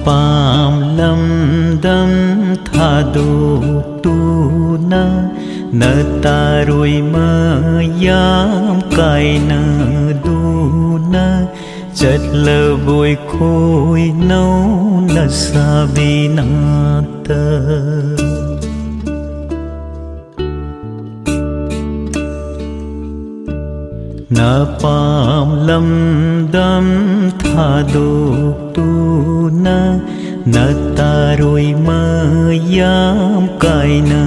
pam lâm đâm tha đô tu na nơ ta rồi mơ yam cài nơ đu na chật lơ vui khôi nấu nơ sa vi na tơ na pam lâm đâm tha đô tu na na ta rồi mơ yam cài nơ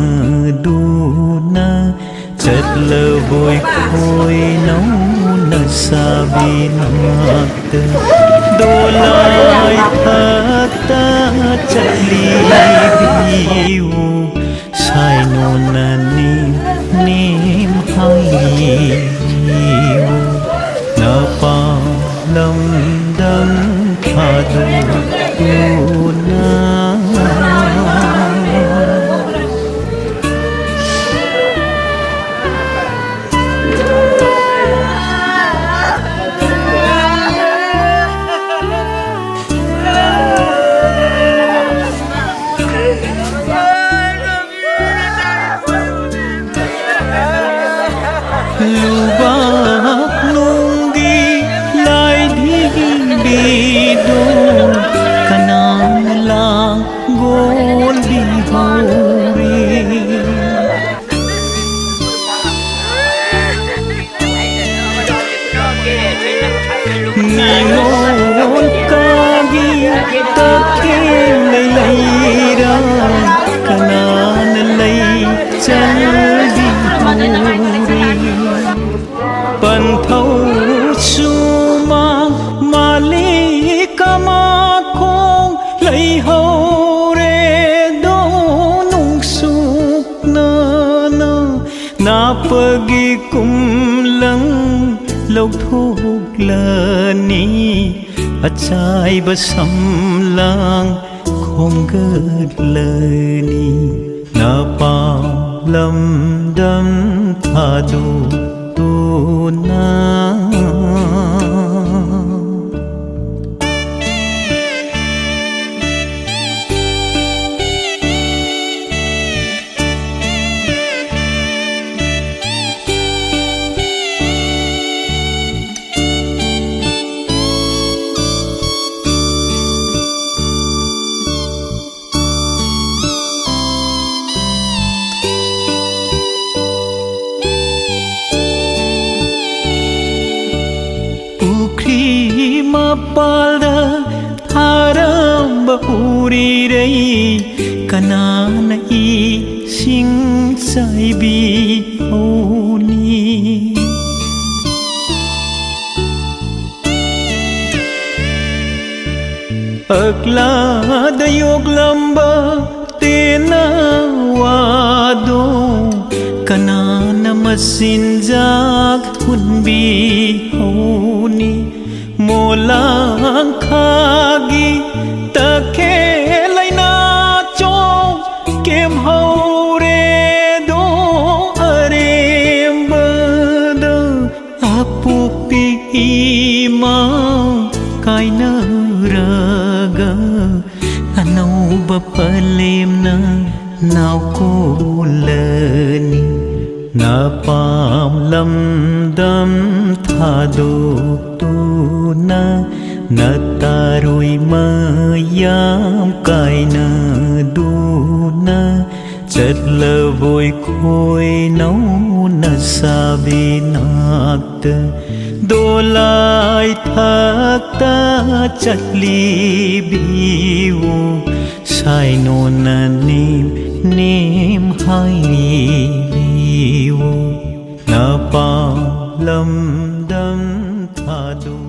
đu na chật lơ vui khôi nấu nơ sa vi na tơ đô lại thơ ta chật ly biu sai nôn na nim nim hai na pa lâm đâm tha đô tu na lu bak nung di lai di bi do kanang lang gol di hori ngol kagi take lay ra kanan lay chal di pan thâu su mang ma li kama khong lấy hậu re do nung suk na na na pagi kum lang lộc thuk la ni achai basam lang khong gật la ni na pa lâm đâm tha đô tu na palda haram bahuri rei kanana I sing sai bi honi agla dayog lamba tena wado kanana masinjak hunbi honi molang khagi takhe laina cho kem hau re do arem bada apupi ima kaina raga anau bapalem na nau ko lani na pam lâm đâm tha đô tu na na ta rồi mơ yam cài nơ đu na chật lơ vui khôi nấu nơ sa vi na tơ đô lại thác ta chật ly biu sai nôn na nim nim hai biu na pa lâm đâm tha đô